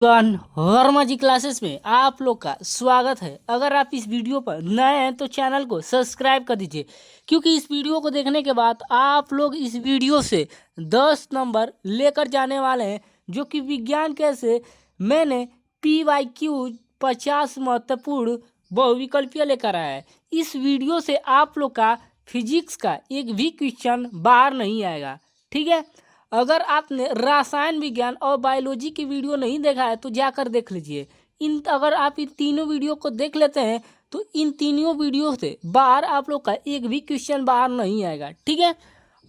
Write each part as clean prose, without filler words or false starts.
वर्मा जी classes में आप लोग का स्वागत है। अगर आप इस वीडियो पर नए हैं तो चैनल को सब्सक्राइब कर दीजिए, क्योंकि इस वीडियो को देखने के बाद आप लोग इस वीडियो से 10 नंबर लेकर जाने वाले हैं, जो कि विज्ञान कैसे मैंने PYQ 50 महत्वपूर्ण बहुविकल्पीय लेकर आया है। इस वीडियो से आप लोग का फिजिक्स का एक भी क्वेश्चन बाहर नहीं आएगा, ठीक है। अगर आपने रसायन विज्ञान और बायोलॉजी की वीडियो नहीं देखा है तो जाकर देख लीजिए। अगर आप इन तीनों वीडियो को देख लेते हैं तो इन तीनों वीडियो से बाहर आप लोग का एक भी क्वेश्चन बाहर नहीं आएगा, ठीक है।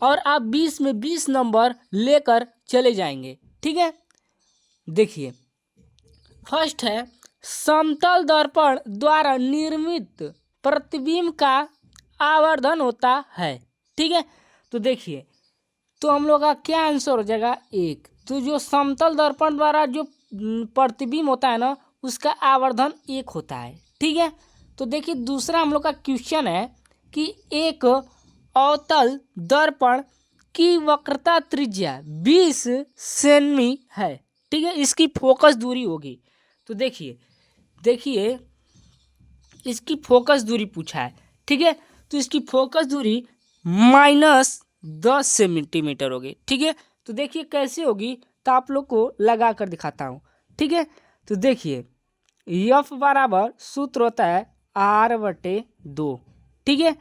और आप 20 में 20 नंबर लेकर चले जाएंगे, ठीक है। देखिए, फर्स्ट है समतल दर्पण द्वारा निर्मित प्रतिबिंब का आवर्धन होता है, ठीक है। तो देखिए, तो हम लोग का क्या आंसर हो जाएगा? एक। तो जो समतल दर्पण द्वारा जो प्रतिबिंब होता है ना, उसका आवर्धन 1 होता है, ठीक है। तो देखिए, दूसरा हम लोग का क्वेश्चन है कि एक अवतल दर्पण की वक्रता त्रिज्या 20 सेमी है, ठीक है। इसकी फोकस दूरी होगी। तो देखिए इसकी फोकस दूरी पूछा है, ठीक है। तो इसकी फोकस दूरी -10 सेंटीमीटर होगी, ठीक है। तो देखिए कैसे होगी, तो आप लोग को लगा कर दिखाता हूँ, ठीक है। तो देखिए, F बराबर सूत्र होता है R/2, ठीक है।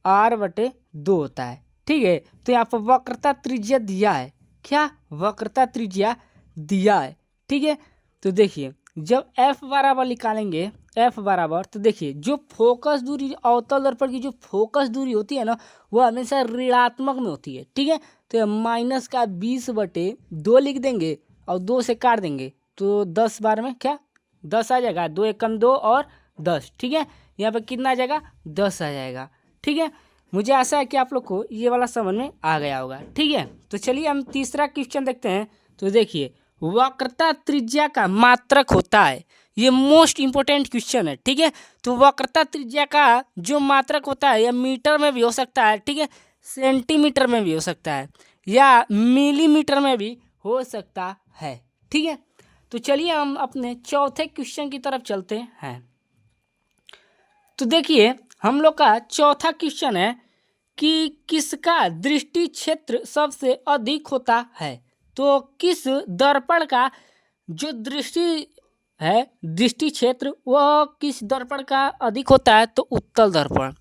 R/2 होता है, ठीक है। तो यहाँ पर वक्रता त्रिज्या दिया है, क्या वक्रता त्रिज्या दिया है, ठीक है। तो देखिए, जब F बराबर निकालेंगे, F बराबर, तो देखिए जो फोकस दूरी अवतल दर्पण की जो फोकस दूरी होती है ना, वह हमेशा ऋणात्मक में होती है, ठीक है। तो यह -20/2 लिख देंगे और 2 से काट देंगे, तो 10 बार में क्या 10 आ जाएगा। 2 एकम 2 और 10, ठीक है। यहाँ पे कितना आ जाएगा? 10 आ जाएगा, ठीक है। मुझे आशा है कि आप लोग को ये वाला समझ में आ गया होगा, ठीक है। तो चलिए हम तीसरा क्वेश्चन देखते हैं। तो देखिए, वक्रता त्रिज्या का मात्रक होता है, ये मोस्ट इंपोर्टेंट क्वेश्चन है, ठीक है। तो वक्रता त्रिज्या का जो मात्रक होता है, यह मीटर में भी हो सकता है, ठीक है, सेंटीमीटर में भी हो सकता है, या मिलीमीटर में भी हो सकता है, ठीक है। तो चलिए हम अपने चौथे क्वेश्चन की तरफ चलते हैं। तो देखिए, हम लोग का चौथा क्वेश्चन है कि किसका दृष्टि क्षेत्र सबसे अधिक होता है। तो किस दर्पण का जो दृष्टि क्षेत्र, वह किस दर्पण का अधिक होता है? तो उत्तल दर्पण,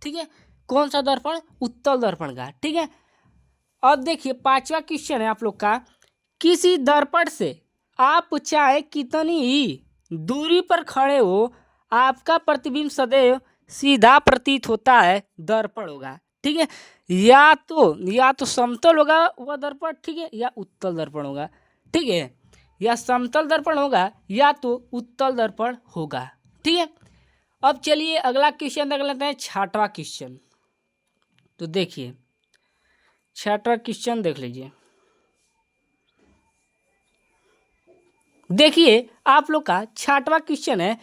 ठीक है। कौन सा दर्पण? उत्तल दर्पण का, ठीक है। अब देखिए, पांचवा क्वेश्चन है आप लोग का, किसी दर्पण से आप चाहे कितनी ही दूरी पर खड़े हो, आपका प्रतिबिंब सदैव सीधा प्रतीत होता है दर्पण होगा, ठीक है। या तो समतल होगा वह दर्पण, ठीक है, या उत्तल दर्पण होगा, ठीक है। या समतल दर्पण होगा या तो उत्तल दर्पण होगा, ठीक है। अब चलिए अगला क्वेश्चन देख लेते हैं, छठवां क्वेश्चन। तो देखिए, छठवां क्वेश्चन देख लीजिए। देखिए, आप लोग का छठवां क्वेश्चन है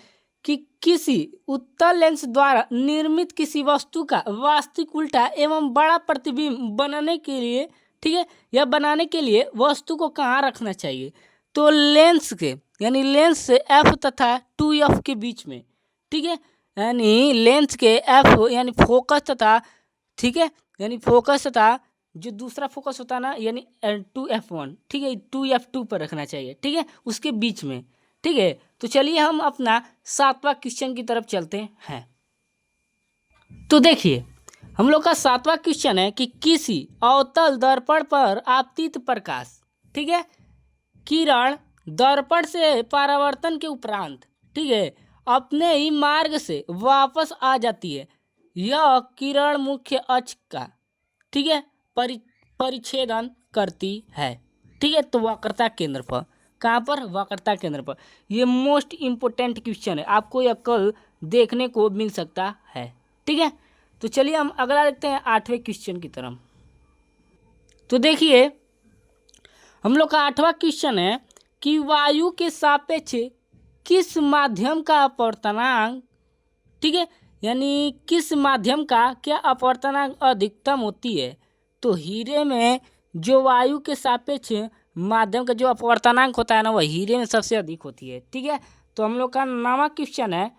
कि किसी उत्तल लेंस द्वारा निर्मित किसी वस्तु का वास्तविक उल्टा एवं बड़ा प्रतिबिंब बनाने के लिए, ठीक है, या बनाने के लिए वस्तु को कहाँ रखना चाहिए? तो लेंस के, यानी लेंस से F तथा 2F के बीच में, ठीक है। यानी लेंस के F यानी फोकस तथा, ठीक है, यानी फोकस तथा जो दूसरा फोकस होता है ना, यानी 2F1, ठीक है, 2F2 पर रखना चाहिए, ठीक है, उसके बीच में, ठीक है। तो चलिए हम अपना सातवां क्वेश्चन की तरफ चलते हैं। तो देखिए, हम लोग का सातवां क्वेश्चन है कि किसी अवतल दर्पण पर आपतित प्रकाश, ठीक है, किरण दर्पण से परावर्तन के उपरांत, ठीक है, अपने ही मार्ग से वापस आ जाती है। यह किरण मुख्य अक्ष का, ठीक है, परिच्छेदन करती है, ठीक है। तो वक्रता केंद्र पर, कहाँ पर? वक्रता केंद्र पर। ये मोस्ट इंपोर्टेंट क्वेश्चन है, आपको यह कल देखने को मिल सकता है, ठीक है। तो चलिए हम अगला देखते हैं, आठवें क्वेश्चन की तरफ। तो देखिए, हम लोग का आठवां क्वेश्चन है कि वायु के सापेक्ष किस माध्यम का अपवर्तनांक, ठीक है, यानी किस माध्यम का क्या अपवर्तनांक अधिकतम होती है? तो हीरे में जो वायु के सापेक्ष माध्यम का जो अपवर्तनांक होता है ना, वह हीरे में सबसे अधिक होती है। ठीक है, तो हम लोग का नवा क्वेश्चन है,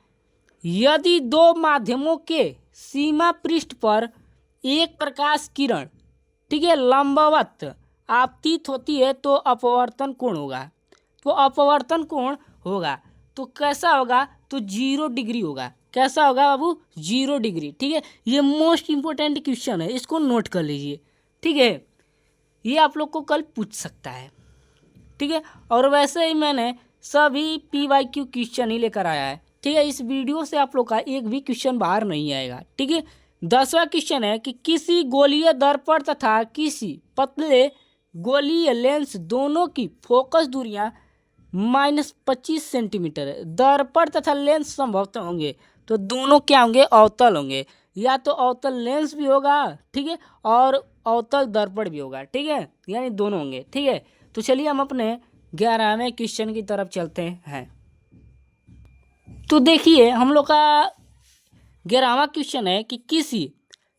यदि दो माध्यमों के सीमा पृष्ठ पर एक प्रकाश किरण, ठीक है, लंबवत आपतित होती है तो अपवर्तन कोण होगा। तो अपवर्तन कोण होगा तो कैसा होगा, तो 0 डिग्री होगा। कैसा होगा बाबू, 0 डिग्री। ठीक है, ये मोस्ट इंपॉर्टेंट क्वेश्चन है, इसको नोट कर लीजिए। ठीक है, ये आप लोग को कल पूछ सकता है। ठीक है, और वैसे ही मैंने सभी PYQ क्वेश्चन ही लेकर आया है। ठीक है, इस वीडियो से आप लोग का एक भी क्वेश्चन बाहर नहीं आएगा। ठीक है, 10वां क्वेश्चन है कि किसी गोलीय दर्पण तथा किसी पतले गोलीय लेंस दोनों की फोकस दूरियां -25 सेंटीमीटर है। दर्पण तथा लेंस संभवतः होंगे तो दोनों क्या होंगे, अवतल होंगे। या तो अवतल लेंस भी होगा, ठीक है, और अवतल दर्पण भी होगा। ठीक है, यानी दोनों होंगे। ठीक है, तो चलिए हम अपने 11वें क्वेश्चन की तरफ चलते हैं। तो देखिए हम लोग का 11वां क्वेश्चन है कि किसी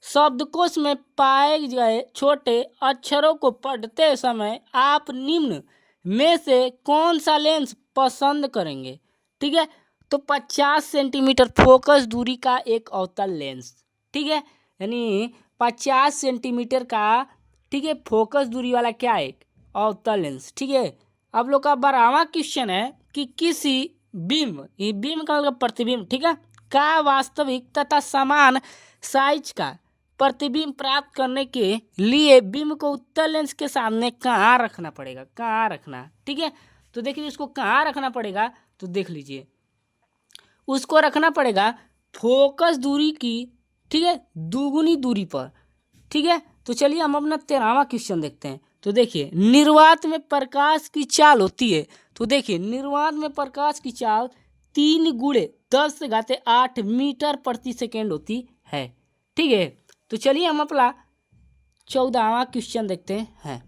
शब्दकोश में पाए गए छोटे अक्षरों को पढ़ते समय आप निम्न में से कौन सा लेंस पसंद करेंगे। ठीक है, तो 50 सेंटीमीटर फोकस दूरी का एक अवतल लेंस। ठीक है, यानी 50 सेंटीमीटर का, ठीक है, फोकस दूरी वाला क्या है, एक अवतल लेंस। ठीक है, अब लोग का 12वां क्वेश्चन है कि किसी बिंब, ये बिंब का मतलब प्रतिबिंब, ठीक है, का वास्तविक तथा समान साइज का प्रतिबिंब प्राप्त करने के लिए बिंब को उत्तल लेंस के सामने कहाँ रखना पड़ेगा, कहाँ रखना। ठीक है, तो देखिए इसको कहाँ रखना पड़ेगा, तो देख लीजिए उसको रखना पड़ेगा फोकस दूरी की, ठीक है, दुगुनी दूरी पर। ठीक है, तो चलिए हम अपना 13वां क्वेश्चन देखते हैं। तो देखिए निर्वात में प्रकाश की चाल होती है। तो देखिए निर्वात में प्रकाश की चाल 3 × 10⁸ मीटर प्रति सेकेंड होती है। ठीक है, तो चलिए हम अपना 14वां क्वेश्चन देखते हैं।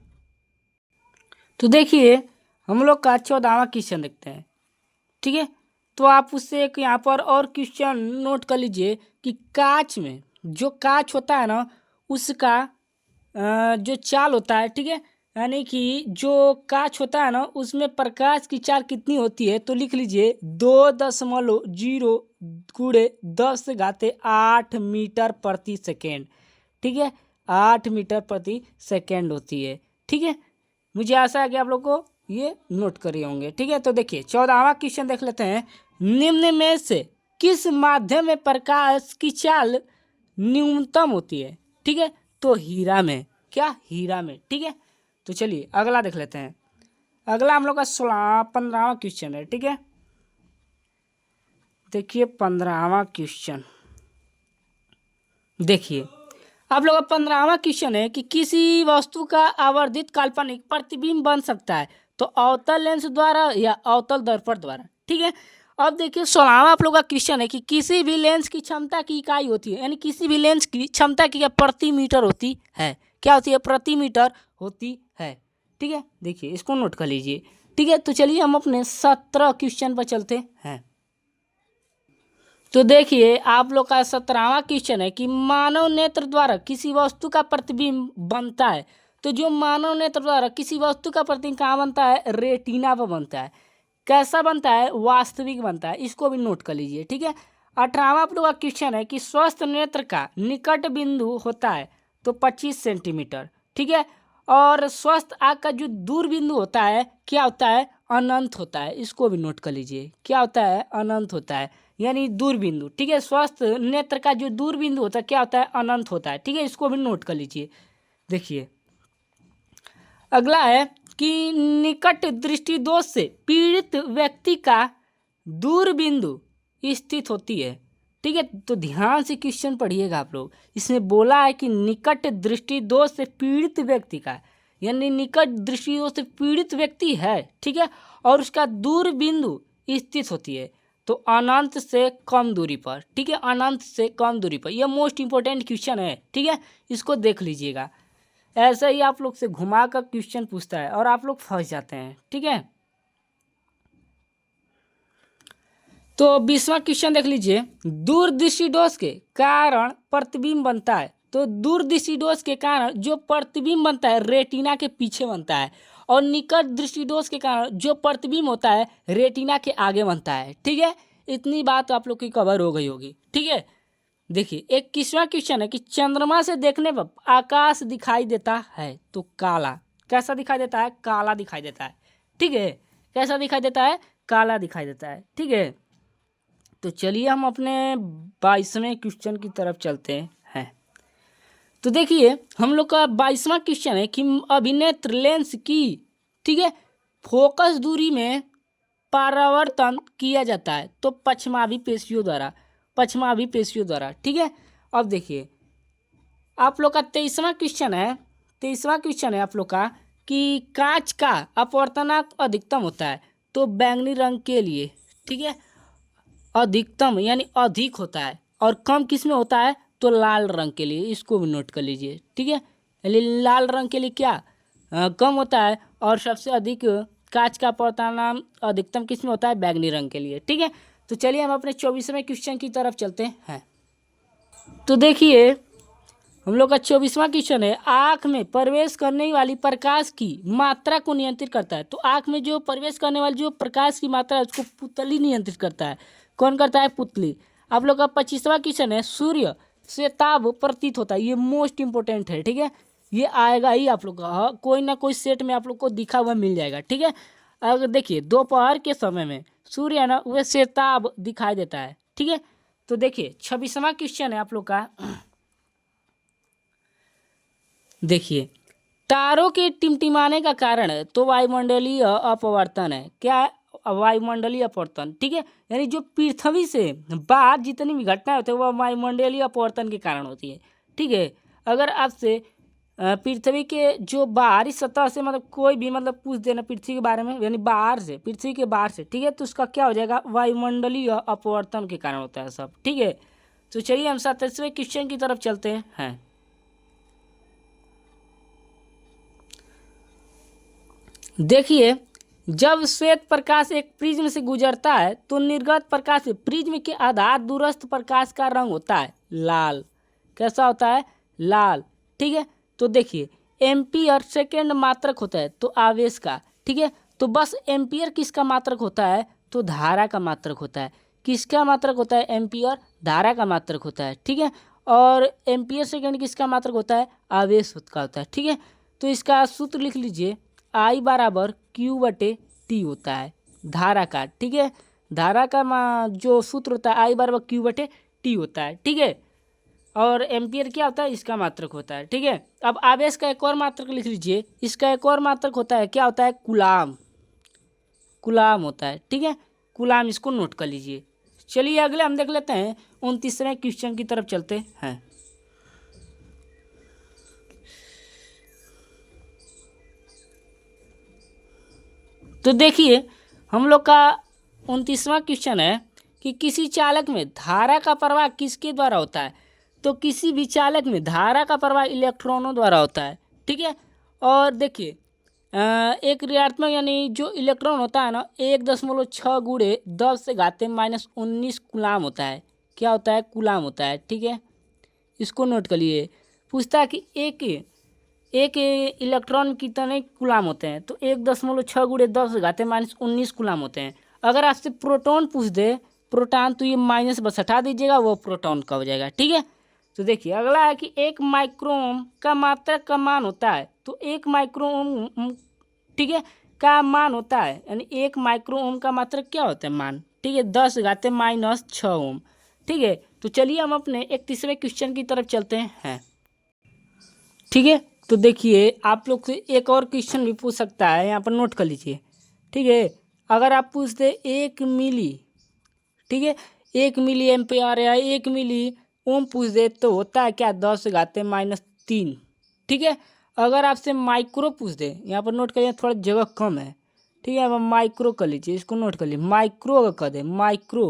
तो देखिए हम लोग का 14वां क्वेश्चन देखते हैं। ठीक है, तो आप उससे एक यहाँ पर और क्वेश्चन नोट कर लीजिए कि कांच में जो कांच होता है ना, उसका जो चाल होता है, ठीक है, यानी कि जो कांच होता है ना, उसमें प्रकाश की चाल कितनी होती है, तो लिख लीजिए 2.0 × 10⁸ मीटर प्रति सेकेंड। ठीक है, 8 मीटर प्रति सेकेंड होती है। ठीक है, मुझे आशा है कि आप लोग को ये नोट करे होंगे। ठीक है, तो देखिए 14वां क्वेश्चन देख लेते हैं। निम्न में से किस माध्यम में प्रकाश की चाल न्यूनतम होती है। ठीक है, तो हीरा में, क्या, हीरा में। ठीक है, तो चलिए अगला देख लेते हैं। अगला हम लोग का 15वां क्वेश्चन है। ठीक है, देखिए 15वां क्वेश्चन देखिए आप लोग का 15वां क्वेश्चन है कि किसी वस्तु का आवर्धित काल्पनिक प्रतिबिंब बन सकता है तो अवतल लेंस द्वारा या अवतल दर्पण द्वारा। ठीक है, अब देखिए 16वां आप लोग का क्वेश्चन है कि किसी भी लेंस की क्षमता की इकाई होती है, यानी किसी भी लेंस की क्षमता की क्या, प्रति मीटर होती है। क्या होती है, प्रति मीटर होती है। ठीक है, देखिए इसको नोट कर लीजिए। ठीक है, तो चलिए हम अपने 17 क्वेश्चन पर चलते हैं। तो देखिए आप लोग का 17वां क्वेश्चन है कि मानव नेत्र द्वारा किसी वस्तु का प्रतिबिंब बनता है। तो जो मानव नेत्र द्वारा किसी वस्तु का प्रतिबिंब कहाँ बनता है, रेटिना पर बनता है। कैसा बनता है, वास्तविक बनता है। इसको भी नोट कर लीजिए। ठीक है, 18वां आप लोग का क्वेश्चन है कि स्वस्थ नेत्र का निकट बिंदु होता है तो 25 सेंटीमीटर। ठीक है, और स्वस्थ आँख का जो दूर बिंदु होता है क्या होता है, अनंत होता है। इसको भी नोट कर लीजिए, क्या होता है, अनंत होता है, यानी दूर बिंदु। ठीक है, स्वस्थ नेत्र का जो दूर बिंदु होता है क्या होता है, अनंत होता है। ठीक है, इसको भी नोट कर लीजिए। देखिए अगला है कि निकट दृष्टि दोष से पीड़ित व्यक्ति का दूर बिंदु स्थित होती है। ठीक है, तो ध्यान से क्वेश्चन पढ़िएगा आप लोग। इसमें बोला है कि निकट दृष्टि दोष से पीड़ित व्यक्ति का, यानी निकट दृष्टि दोष से पीड़ित व्यक्ति है। ठीक है, और उसका दूर बिंदु स्थित होती है तो अनंत से कम दूरी पर। ठीक है, अनंत से कम दूरी पर। यह मोस्ट इंपॉर्टेंट क्वेश्चन है। ठीक है, इसको देख लीजिएगा। ऐसा ही आप लोग से घुमा कर क्वेश्चन पूछता है और आप लोग फंस जाते हैं। ठीक है, तो 20वां क्वेश्चन देख लीजिए। दूरदृष्टि दोष के कारण प्रतिबिंब बनता है। तो दूरदृष्टि दोष के कारण जो प्रतिबिंब बनता है रेटिना के पीछे बनता है, और निकट दृष्टिदोष के कारण जो प्रतिबिंब होता है रेटिना के आगे बनता है। ठीक है, इतनी बात आप लोग की कवर हो गई होगी। ठीक है, देखिए 21वां क्वेश्चन है कि चंद्रमा से देखने पर आकाश दिखाई देता है तो काला। कैसा दिखाई देता है? काला दिखाई देता है। ठीक है, कैसा दिखाई देता है? काला दिखाई देता है। ठीक है, तो चलिए हम अपने 22वें क्वेश्चन की तरफ चलते हैं। तो देखिए हम लोग का 22वां क्वेश्चन है कि अभिनेत्र लेंस की, ठीक है, फोकस दूरी में परावर्तन किया जाता है तो पश्चिमाभी पेशियों द्वारा, पश्चिमाभी पेशियों द्वारा। ठीक है, अब देखिए आप लोग का 23वां क्वेश्चन है, 23वां क्वेश्चन है आप लोग का कि कांच का अपवर्तनांक अधिकतम होता है तो बैंगनी रंग के लिए, ठीक है, अधिकतम यानी अधिक होता है, और कम किस में होता है? तो लाल रंग के लिए। इसको भी नोट कर लीजिए। ठीक है, लाल रंग के लिए क्या कम होता है, और सबसे अधिक कांच का अपवर्तनांक अधिकतम किस में होता है? बैंगनी रंग के लिए। ठीक है, तो चलिए हम अपने 24वें क्वेश्चन की तरफ चलते हैं। तो देखिए हम लोग का 24वां क्वेश्चन है, आँख में प्रवेश करने वाली प्रकाश की मात्रा को नियंत्रित करता है। तो आँख में जो प्रवेश करने वाली जो प्रकाश की मात्रा है उसको पुतली नियंत्रित करता है। कौन करता है? पुतली। आप लोग का 25वां क्वेश्चन है, सूर्य से ताप प्रतीत होता है। ये मोस्ट इंपॉर्टेंट है। ठीक है, ये आएगा ही आप लोग का, हाँ, कोई ना कोई सेट में आप लोग को दिखा हुआ मिल जाएगा। ठीक है, अगर देखिए दोपहर के समय में सूर्य है ना वह श्वेताभ दिखाई देता है। ठीक है, तो देखिए 26वां क्वेश्चन है आप लोग का, देखिए तारों के टिमटिमाने का कारण है तो वायुमंडलीय अपवर्तन है। क्या है? वायुमंडलीय अपवर्तन। ठीक है, यानी जो पृथ्वी से बाहर जितनी भी घटनाएं होती है वह वायुमंडलीय अपवर्तन के कारण होती है। ठीक है, अगर आपसे पृथ्वी के जो बाहरी सतह से मतलब कोई भी मतलब पूछ देना पृथ्वी के बारे में, यानी बाहर से, पृथ्वी के बाहर से, ठीक है, तो उसका क्या हो जाएगा? वायुमंडलीय अपवर्तन के कारण होता है सब। ठीक है, तो चलिए हम 27वें क्वेश्चन की तरफ चलते हैं। देखिए जब श्वेत प्रकाश एक प्रिज्म से गुजरता है तो निर्गत प्रकाश से प्रिज्म के आधार दूरस्थ प्रकाश का रंग होता है लाल। कैसा होता है? लाल। ठीक है, तो देखिए एम्पियर सेकेंड मात्रक होता है तो आवेश का। ठीक है, तो बस एम्पियर किसका मात्रक होता है? तो धारा का मात्रक होता है। किसका मात्रक होता है? एम्पियर धारा का मात्रक होता है। ठीक है, और एम्पियर सेकेंड किसका मात्रक होता है? आवेश का होता है। ठीक है, तो इसका सूत्र लिख लीजिए, I बराबर Q बटे T होता है धारा का। ठीक है, धारा का जो सूत्र होता है I बराबर Q बटे T होता है। ठीक है, और एम्पियर क्या होता है? इसका मात्रक होता है। ठीक है, अब आवेश का एक और मात्रक लिख लीजिए, इसका एक और मात्रक होता है, क्या होता है? कूलाम। कूलाम होता है। ठीक है, कूलाम, इसको नोट कर लीजिए। चलिए अगले हम देख लेते हैं, 29वें क्वेश्चन की तरफ चलते हैं। तो देखिए हम लोग का 29वां क्वेश्चन है कि किसी चालक में धारा का प्रवाह किसके द्वारा होता है? तो किसी भी चालक में धारा का प्रवाह इलेक्ट्रॉनों द्वारा होता है। ठीक है, और देखिए एक ऋणात्मक यानी जो इलेक्ट्रॉन होता है ना 1.6 गुणे 10 से घाते -19 कूलाम होता है। क्या होता है? कूलाम होता है। ठीक है, इसको नोट कर लिए। पूछता है कि एक इलेक्ट्रॉन में कितने कूलाम होते हैं? तो 1.6 गुणे 10 घाते -19 कूलाम होते हैं। अगर आपसे प्रोटॉन पूछ दे, प्रोटॉन, तो ये माइनस बस हटा दीजिएगा, वो प्रोटॉन का हो जाएगा। ठीक है, तो देखिए अगला है कि 1 माइक्रोम का मात्रक का मान होता है। तो 1 माइक्रोम, ठीक है, का मान होता है, यानी 1 माइक्रोम का मात्रक क्या होता है? मान। ठीक है, 10 घाते -6 ओम। ठीक है, तो चलिए हम अपने 31वें क्वेश्चन की तरफ चलते हैं। ठीक है, तो देखिए आप लोग से एक और क्वेश्चन भी पूछ सकता है, यहाँ पर नोट कर लीजिए। ठीक है, अगर आप पूछते 1 मिली, ठीक है, 1 मिली एम्पियर या 1 मिली ओम पूछ दे तो होता है क्या? 10 घाते -3। ठीक है, अगर आपसे माइक्रो पूछ दे, यहाँ पर नोट करिए, थोड़ा जगह कम है। ठीक है, अब माइक्रो कर लीजिए, इसको नोट कर लीजिए, माइक्रो अगर कर दे, माइक्रो।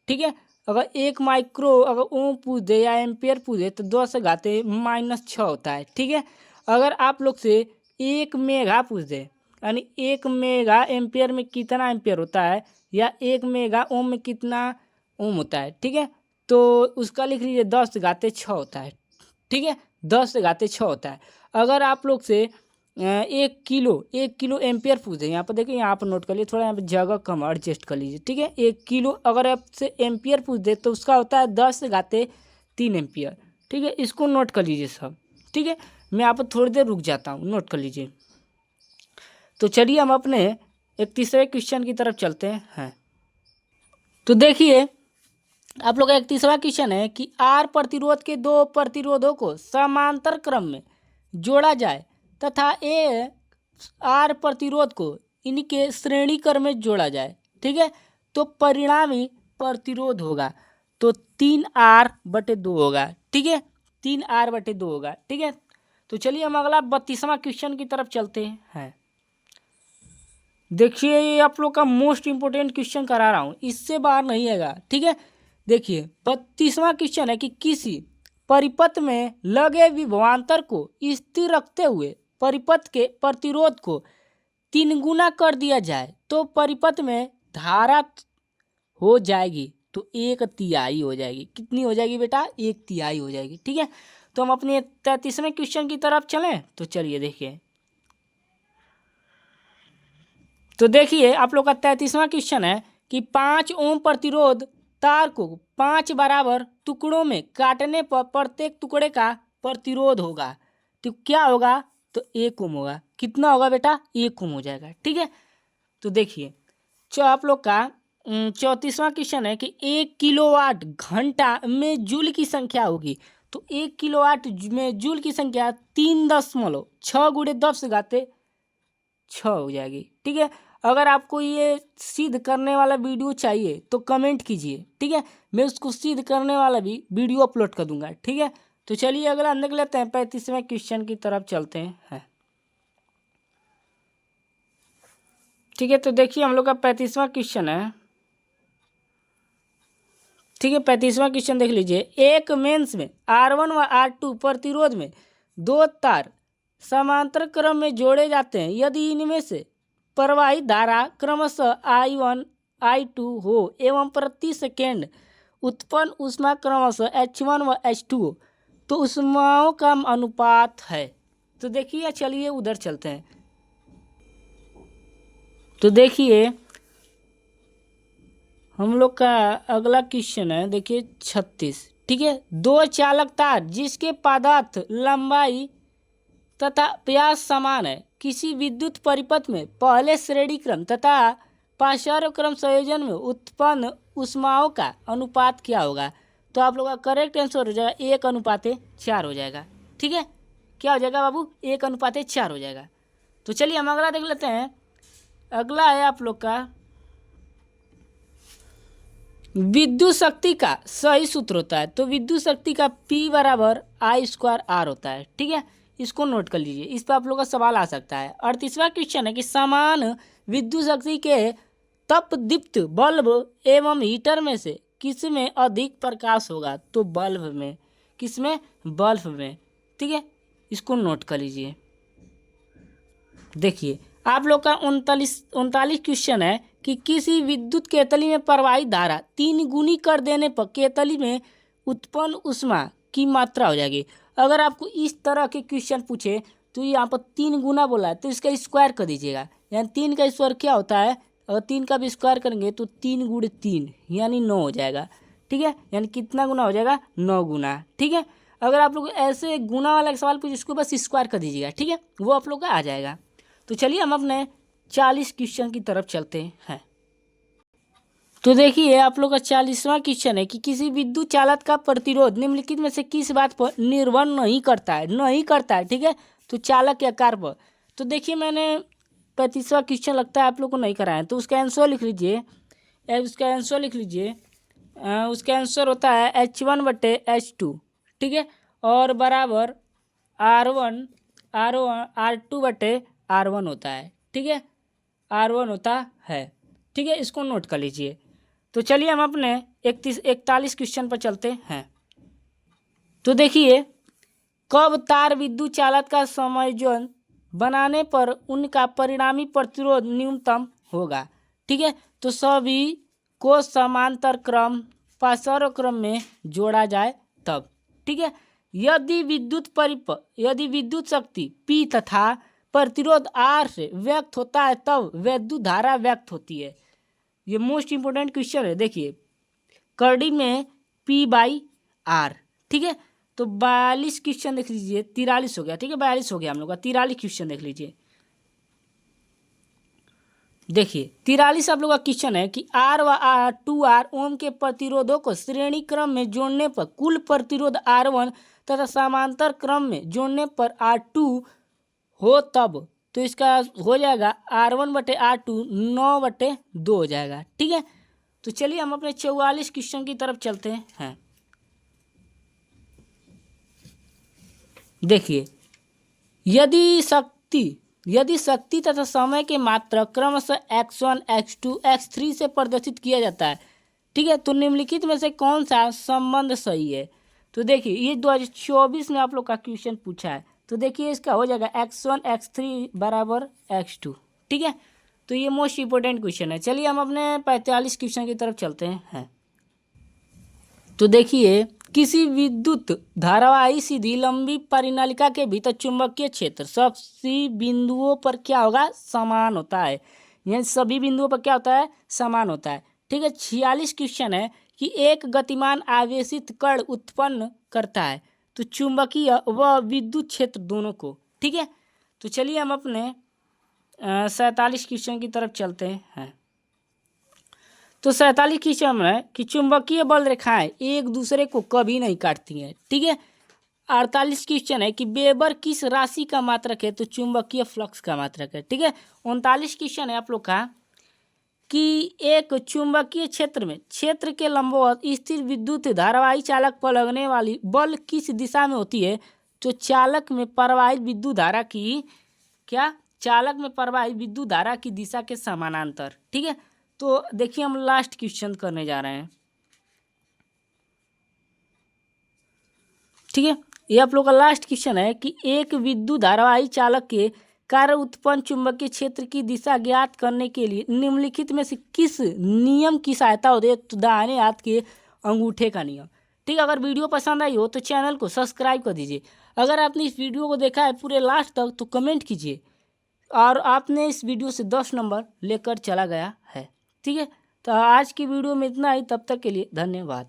ठीक है, अगर 1 माइक्रो अगर ओम पूछ दे या एम्पियर पूछ दे तो 10 घाते -6 होता है। ठीक है, अगर आप लोग से 1 मेगा पूछ दे, यानी 1 मेगा एम्पियर में कितना एम्पियर होता है, या 1 मेगा ओम में कितना ओम होता है, ठीक है, तो उसका लिख लीजिए 10 घाते 6 होता है। ठीक है, 10 घाते 6 होता है। अगर आप लोग से एक किलो एम्पियर पूछ है। यहाँ पर देखिए, यहाँ पर नोट कर लीजिए, थोड़ा यहाँ पर जगह कम एडजस्ट कर लीजिए, ठीक है। 1 किलो अगर आपसे एम्पियर पूछ दे तो उसका होता है 10⁻³ एम्पियर, ठीक है। इसको नोट कर लीजिए सब, ठीक है। मैं यहाँ पर थोड़ी देर रुक जाता हूँ, नोट कर लीजिए। तो चलिए हम अपने एक तीसरे क्वेश्चन की तरफ चलते हैं। तो देखिए, आप लोग का एक तीसरा क्वेश्चन है कि आर प्रतिरोध के दो प्रतिरोधों को समांतर क्रम में जोड़ा जाए तथा ए आर प्रतिरोध को इनके श्रेणी क्रम में जोड़ा जाए, ठीक है। तो परिणामी प्रतिरोध होगा तो 3R/2 होगा, ठीक है। 3R/2 होगा, ठीक है। तो चलिए हम अगला 32वां क्वेश्चन की तरफ चलते हैं। देखिए, ये आप लोग का मोस्ट इंपोर्टेंट क्वेश्चन करा रहा हूँ, इससे बाहर नहीं आएगा, ठीक है। देखिए 32वां क्वेश्चन है कि किसी परिपथ में लगे विभवांतर को स्थिर रखते हुए परिपथ के प्रतिरोध को 3 गुना कर दिया जाए तो परिपथ में धारा हो जाएगी, तो 1/3 हो जाएगी। कितनी हो जाएगी बेटा? 1/3 हो जाएगी, ठीक है। तो हम अपने 33वें क्वेश्चन की तरफ चलें। तो चलिए देखिए, तो देखिए आप लोग का 33वां क्वेश्चन है कि 5 ओम प्रतिरोध तार को 5 बराबर टुकड़ों में काटने पर प्रत्येक टुकड़े का प्रतिरोध होगा, तो क्या होगा? तो 1 ओम होगा। कितना होगा बेटा? 1 ओम हो जाएगा, ठीक है। तो देखिए, आप लोग का 34वां क्वेश्चन है कि 1 किलोवाट घंटा में जूल की संख्या होगी, तो 1 किलोवाट में जूल की संख्या 3.6 × 10⁻⁶ हो जाएगी, ठीक है। अगर आपको ये सिद्ध करने वाला वीडियो चाहिए तो कमेंट कीजिए, ठीक है। मैं उसको सिद्ध करने वाला भी वीडियो अपलोड कर दूंगा, ठीक है। तो चलिए अगला देख लेते हैं, 35वें क्वेश्चन की तरफ चलते हैं, ठीक है। तो देखिए हम लोग का 35वां क्वेश्चन है, ठीक है। 35वां क्वेश्चन देख लीजिए। एक मेंस में R1 व R2 प्रतिरोध में 2 तार समांतर क्रम में जोड़े जाते हैं यदि इनमें से प्रवाहित धारा क्रमशः I1 I2 हो एवं प्रति सेकेंड उत्पन्न ऊष्मा क्रमशः H1 व H2 हो, तो ऊष्माओं का अनुपात है। तो देखिए, चलिए उधर चलते हैं। तो देखिए हम लोग का अगला क्वेश्चन है, देखिए 36, ठीक है। 2 चालक तार जिसके पदार्थ लंबाई तथा व्यास समान है किसी विद्युत परिपथ में पहले श्रेणी क्रम तथा पार्श्व क्रम संयोजन में उत्पन्न ऊष्माओं का अनुपात क्या होगा? तो आप लोग का करेक्ट आंसर हो जाएगा 1:4 हो जाएगा, ठीक है। क्या हो जाएगा बाबू? 1:4 हो जाएगा। तो चलिए हम अगला देख लेते हैं। अगला है आप लोग का विद्युत शक्ति का सही सूत्र होता है, तो विद्युत शक्ति का P = I² R होता है, ठीक है। इसको नोट कर लीजिए, इस पर आप लोग का सवाल आ सकता है। 38वां क्वेश्चन है कि समान विद्युत शक्ति के तपदीप्त बल्ब एवं हीटर में से किस में अधिक प्रकाश होगा? तो बल्ब में। किस में? बल्ब में, ठीक है। इसको नोट कर लीजिए। देखिए आप लोग का 39 क्वेश्चन है कि किसी विद्युत केतली में प्रवाहित धारा 3 गुनी कर देने पर केतली में उत्पन्न ऊष्मा की मात्रा हो जाएगी। अगर आपको इस तरह के क्वेश्चन पूछे तो यहाँ पर 3 गुना बोला है, तो इसका स्क्वायर कर दीजिएगा। यानी 3 का स्क्वायर क्या होता है? अगर 3 का भी स्क्वायर करेंगे तो 3 × 3 यानी 9 हो जाएगा, ठीक है। यानी कितना गुना हो जाएगा? 9 गुना, ठीक है। अगर आप लोग ऐसे गुना वाला सवाल पूछे, उसको बस स्क्वायर कर दीजिएगा, ठीक है। वो आप लोग का आ जाएगा। तो चलिए हम अपने 40 क्वेश्चन की तरफ चलते हैं। तो देखिए आप लोग का 40वां क्वेश्चन है कि किसी विद्युत चालक का प्रतिरोध निम्नलिखित में से किस बात पर निर्भर नहीं करता है, ठीक है। तो चालक के आकार पर। तो देखिए मैंने 35वां क्वेश्चन लगता है आप लोग को नहीं कराया, तो उसका आंसर लिख लीजिए। उसका आंसर होता है H1/H2, ठीक है। और बराबर R2/R1 होता है, ठीक है। R1 होता है, ठीक है। इसको नोट कर लीजिए। तो चलिए हम अपने 41 क्वेश्चन पर चलते हैं। तो देखिए, कब तार विद्युत चालक का संयोजन बनाने पर उनका परिणामी प्रतिरोध न्यूनतम होगा, ठीक है। तो सभी को समांतर क्रम पार्श्व क्रम में जोड़ा जाए तब, ठीक है। यदि विद्युत शक्ति P तथा प्रतिरोध R से व्यक्त होता है तब वैद्युत धारा व्यक्त होती है। ये मोस्ट इंपोर्टेंट क्वेश्चन है। देखिए करंट में P/R, ठीक है। तो 42 क्वेश्चन देख लीजिए, 43 हो गया, ठीक है, 42 हो गया हम लोग का, 43 क्वेश्चन देख लीजिए। देखिए 43 आप लोग का क्वेश्चन है कि R व R2R ओम के प्रतिरोधों को श्रेणी क्रम में जोड़ने पर कुल प्रतिरोध R1 तथा समांतर क्रम में जोड़ने पर R2 हो तब, तो इसका हो जाएगा R1/R2 9/2 हो जाएगा, ठीक है। तो चलिए हम अपने 44 क्वेश्चन की तरफ चलते हैं। देखिए यदि शक्ति तथा समय के मात्रा क्रमशः x1, x2, x3 से प्रदर्शित किया जाता है, ठीक है, तो निम्नलिखित में से कौन सा संबंध सही है। तो देखिए ये 2024 में आप लोग का क्वेश्चन पूछा है, तो देखिए इसका हो जाएगा x1 x3 बराबर x2, ठीक है। तो ये मोस्ट इंपोर्टेंट क्वेश्चन है। चलिए हम अपने 45 क्वेश्चन की तरफ चलते हैं। तो देखिए किसी विद्युत धारावाही सीधी लंबी परिनालिका के भीतर चुंबकीय क्षेत्र सभी बिंदुओं पर क्या होगा, समान होता है। यानी सभी बिंदुओं पर क्या होता है, समान होता है, ठीक है। 46 क्वेश्चन है कि एक गतिमान आवेशित कण उत्पन्न करता है तो चुंबकीय व विद्युत क्षेत्र दोनों को, ठीक है। तो चलिए हम अपने 47 क्वेश्चन की तरफ चलते हैं। तो 47 क्वेश्चन है कि चुंबकीय बल रेखाएं एक दूसरे को कभी नहीं काटती हैं, ठीक है। 48 क्वेश्चन है कि वेबर किस राशि का मात्रक है, तो चुंबकीय फ्लक्स का मात्रक है, ठीक है। 39 क्वेश्चन है आप लोग का कि एक चुंबकीय क्षेत्र में क्षेत्र के लंबवत स्थिर विद्युत धारावाही चालक पर लगने वाली बल किस दिशा में होती है, तो चालक में प्रवाहित विद्युत धारा की दिशा के समानांतर, ठीक है। तो देखिए हम लास्ट क्वेश्चन करने जा रहे हैं, ठीक है। ये आप लोग का लास्ट क्वेश्चन है कि एक विद्युत धारावाही चालक के कार्य उत्पन्न चुंबकीय क्षेत्र की दिशा ज्ञात करने के लिए निम्नलिखित में से किस नियम की सहायता होती है, तो दाहिने हाथ के अंगूठे का नियम, ठीक है। अगर वीडियो पसंद आई हो तो चैनल को सब्सक्राइब कर दीजिए। अगर आपने इस वीडियो को देखा है पूरे लास्ट तक तो कमेंट कीजिए और आपने इस वीडियो से 10 नंबर लेकर चला गया है, ठीक है। तो आज की वीडियो में इतना ही, तब तक के लिए धन्यवाद।